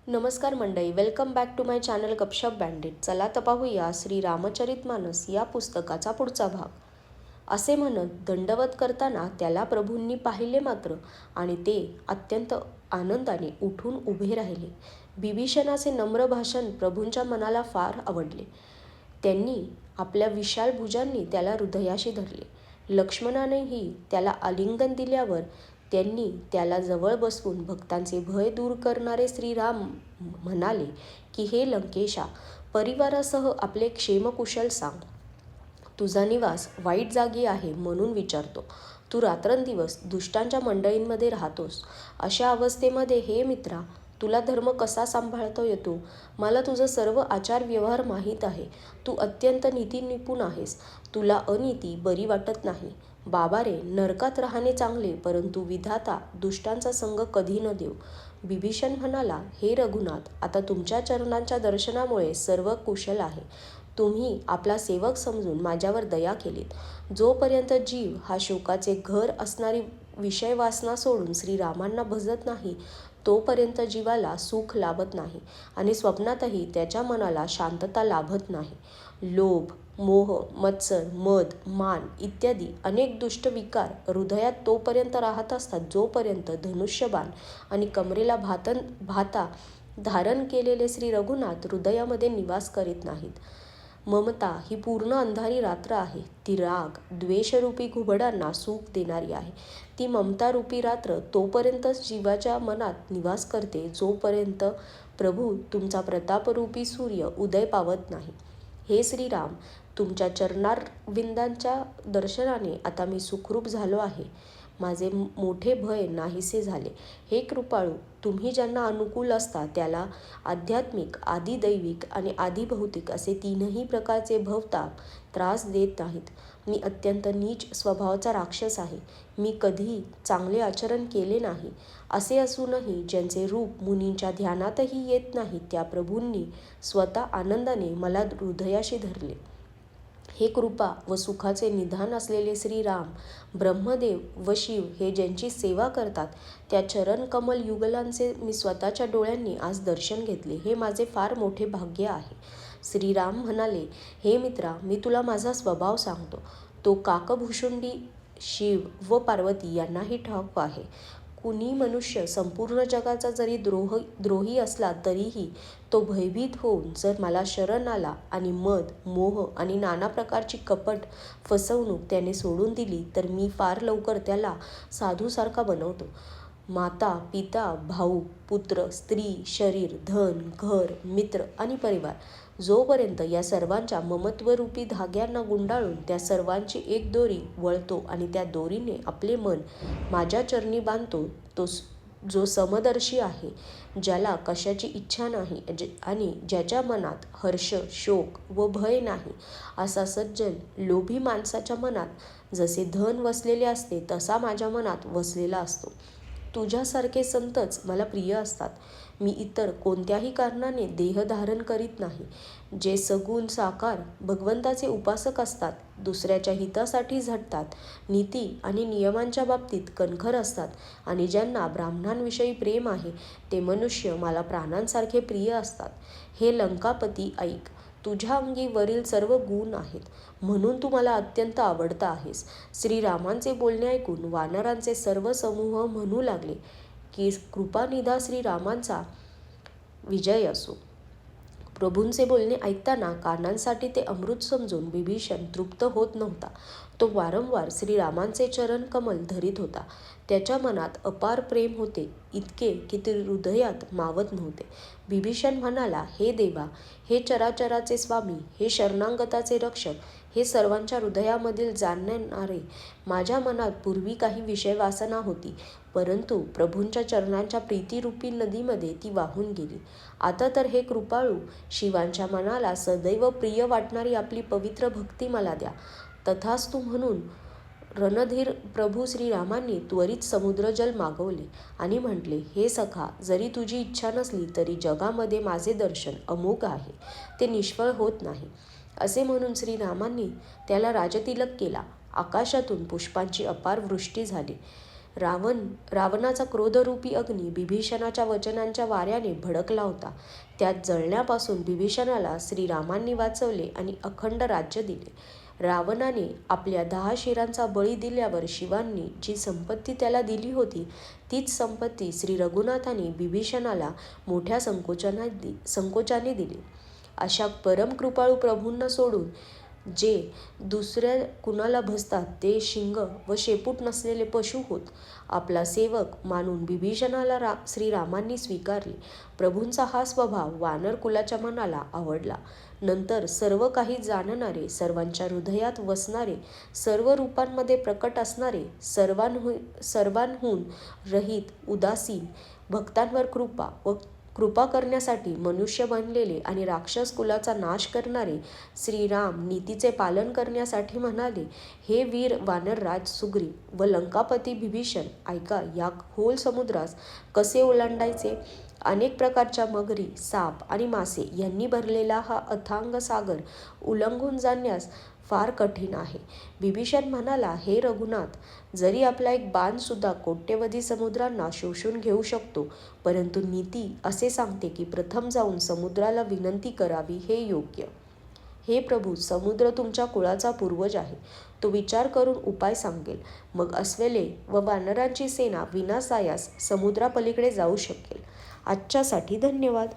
नमस्कार मंडळी, welcome back to my channel Gupshup bandit. चला तर पाहूया श्री रामचरितमानस या पुस्तकाचा पुढचा भाग. असे म्हणत दंडवत करताना त्याला प्रभूंनी पाहिले मात्र आणि ते अत्यंत आनंदाने उठून उभे राहिले. बिभीषणाचे नम्र भाषण प्रभूंच्या मनाला फार आवडले. त्यांनी आपल्या विशाल भुजांनी त्याला हृदयाशी धरले. लक्ष्मणानेही त्याला आलिंगन दिल्यावर त्यांनी त्याला जवळ बसवून भक्तांचे भय दूर करणारे श्रीराम म्हणाले की, हे लंकेशा, परिवारासह आपले क्षेमकुशल सांग. तुझा निवास वाईट जागी आहे म्हणून विचारतो. तू रात्रंदिवस दुष्टांच्या मंडळींमध्ये राहतोस. अशा अवस्थेमध्ये हे मित्रा, तुला धर्म कसा सांभाळता येतो? मला तुझं सर्व आचार व्यवहार माहीत आहे. तू अत्यंत नीतिनिपुण आहेस. तुला अनीती बरी वाटत नाही. बाबा रे, नरकात राहणे चांगले, परंतु विधाता दुष्टांचा संग कधी न देव. बिभीषण म्हणाला, हे रघुनाथ, आता तुमच्या चरणांच्या दर्शनामुळे सर्व कुशल आहे. तुम्ही आपला सेवक समजून माझ्यावर दया केलीत. जोपर्यंत जीव हा शोकाचे घर असणारी विषय वासना सोडून श्रीरामांना भजत नाही, तोपर्यंत जीवाला सुख लाभत नाही आणि स्वप्नातही त्याच्या मनाला शांतता लाभत नाही. लोभ, मोह, मत्सर, मद, मान इत्यादी अनेक दुष्ट विकार हृदयात तोपर्यंत राहत असतात, जोपर्यंत धनुष्यबाण आणि कमरेला भाता धारण केलेले श्री रघुनाथ हृदयामध्ये निवास करीत नाहीत. ममता ही पूर्ण अंधारी रात्र आहे. ती राग, द्वेषरूपी घुबडांना सुख देणारी आहे. ती ममतारूपी रात्र तोपर्यंतच जीवाच्या मनात निवास करते, जोपर्यंत प्रभू तुमचा प्रतापरूपी सूर्य उदय पावत नाही. हे श्रीराम, तुमच्या चरणारविंदांच्या दर्शनाने आता मी सुखरूप झालो आहे. माझे मोठे भय नाहीसे झाले. हे कृपाळू, तुम्ही ज्यांना अनुकूल असता त्याला आध्यात्मिक, आदिदैविक आणि आदिभौतिक असे तीनही प्रकारचे भवताप त्रास देत नाहीत. मी अत्यंत नीच स्वभावाचा राक्षस आहे. मी कधी चांगले आचरण केले नाही. असे असूनही ज्यांचे रूप मुनींच्या ध्यानातही येत नाही, त्या प्रभूंनी स्वतः आनंदाने मला हृदयाशी धरले. हे कृपा व सुखाचे निधान असलेले श्रीराम, ब्रह्मदेव व शिव हे ज्यांची सेवा करतात, त्या चरण कमल युगलांचे मी स्वतःच्या डोळ्यांनी आज दर्शन घेतले. हे माझे फार मोठे भाग्य आहे. श्रीराम म्हणाले, हे मित्रा, मी तुला माझा स्वभाव सांगतो. तो काकभूषुंडी शिव व पार्वती यांनाही ठाऊक आहे. कुणी मनुष्य संपूर्ण जगाचा जरी द्रोही असला तरीही तो भयभीत होऊन जर मला शरण आला आणि मद, मोह आणि नाना प्रकारची कपट, फसवणूक त्याने सोडून दिली, तर मी फार लवकर त्याला साधूसारखा बनवतो. माता, पिता, भाऊ, पुत्र, स्त्री, शरीर, धन, घर, मित्र आणि परिवार, जोपर्यंत या सर्वांच्या ममत्वरूपी धाग्यांना गुंडाळून त्या सर्वांची एक दोरी वळतो आणि त्या दोरीने आपले मन माझ्या चरणी बांधतो, तो जो समदर्शी आहे, ज्याला कशाची इच्छा नाही आणि ज्याच्या मनात हर्ष, शोक व भय नाही, असा सज्जन लोभी माणसाच्या मनात जसे धन वसलेले असते, तसा माझ्या मनात वसलेला असतो. तुझ्यासारखे संतच मला प्रिय असतात. मी इतर कोणत्याही कारणाने देह धारण करीत नाही. जे सगुण साकार भगवंताचे उपासक असतात, दुसऱ्याच्या हितासाठी झटतात, नीती आणि नियमांच्या बाबतीत कणखर असतात आणि ज्यांना ब्राह्मणांविषयी प्रेम आहे, ते मनुष्य मला प्राणांसारखे प्रिय असतात. हे लंकापती, ऐक. तुझ्या अंगी वरील सर्व गुण आहेत, म्हणून तू मला अत्यंत आवडता आहेस. श्रीरामांचे बोलणे ऐकून वानरांचे सर्व समूह म्हणू लागले की, कृपानिधा श्रीरामांचा विजय असो. प्रभूंचे बोलणे ऐकताना कानांसाठी ते अमृत समजून बिभीषण तृप्त होत नव्हता. तो वारंवार श्रीरामांचे चरण कमल धरीत होता. त्याच्या मनात अपार प्रेम होते, इतके की ते हृदयात मावत नव्हते. बिभीषण म्हणाला, हे देवा, हे चराचराचे स्वामी, हे शरणागताचे रक्षक, हे सर्वांच्या हृदयामधील जाणणारे, माझ्या मनात पूर्वी काही विषय वासना होती, परंतु प्रभूंच्या चरणांच्या प्रीतिरूपी नदीमध्ये ती वाहून गेली. आता तर हे कृपाळू, शिवांच्या मनाला सदैव प्रिय वाटणारी आपली पवित्र भक्ती मला द्या. तथास्तु म्हणून रणधीर प्रभू श्रीरामांनी त्वरित समुद्रजल मागवले आणि म्हटले, हे सखा, जरी तुझी इच्छा नसली तरी जगामध्ये माझे दर्शन अमोघ आहे, ते निष्फळ होत नाही. असे म्हणून श्रीरामांनी त्याला राजतिलक केला. आकाशातून पुष्पांची अपार वृष्टी झाली. रावणाचा क्रोधरूपी अग्नी बिभीषणाच्या वचनांच्या वाऱ्याने भडकला होता. त्यात जळण्यापासून बिभीषणाला श्रीरामांनी वाचवले आणि अखंड राज्य दिले. रावणाने आपल्या 10 शिरांचा बळी दिल्यावर शिवांनी जी संपत्ती त्याला दिली होती तीच संपत्ती श्री रघुनाथांनी बिभीषणाला मोठ्या संकोचाने दिली. अशा परम कृपाळू प्रभूंना सोडून जे दुसऱ्या कुणाला भजतात ते शिंग व शेपूट नसलेले पशु होत. आपला सेवक मानून बिभीषणाला श्रीरामांनी स्वीकारले. प्रभूंचा हा स्वभाव वानर कुलाच्या मनाला आवडला. नंतर सर्व काही जाणणारे, सर्वांच्या हृदयात वसणारे, सर्व रूपांमध्ये प्रकट असणारे, सर्वांहून रहित, उदासीन, भक्तांवर कृपा करण्यासाठी मनुष्य बनलेले आणि राक्षस कुलाचा नाश करणारे श्रीराम नीतीचे पालन करण्यासाठी म्हणाले, हे वीर वानरराज सुग्रीव व लंकापती बिभीषण, ऐका, या खोल समुद्रास कसे ओलांडायचे? अनेक प्रकारच्या मगरी, साप आणि मासे यांनी भरलेला हा अथांग सागर उल्लंघून जाण्यास फार कठीण आहे. बिभीषण म्हणाला, हे रघुनाथ, जरी आपला एक बाण सुद्धा कोट्यवधी समुद्रांना शोषून घेऊ शकतो, परंतु नीती असे सांगते की प्रथम जाऊन समुद्राला विनंती करावी हे योग्य. हे प्रभू, समुद्र तुमच्या कुळाचा पूर्वज आहे. तो विचार करून उपाय सांगेल. मग अस्वले व वानरांची सेना विनासायास समुद्रापलीकडे जाऊ शकेल. आजच्यासाठी धन्यवाद.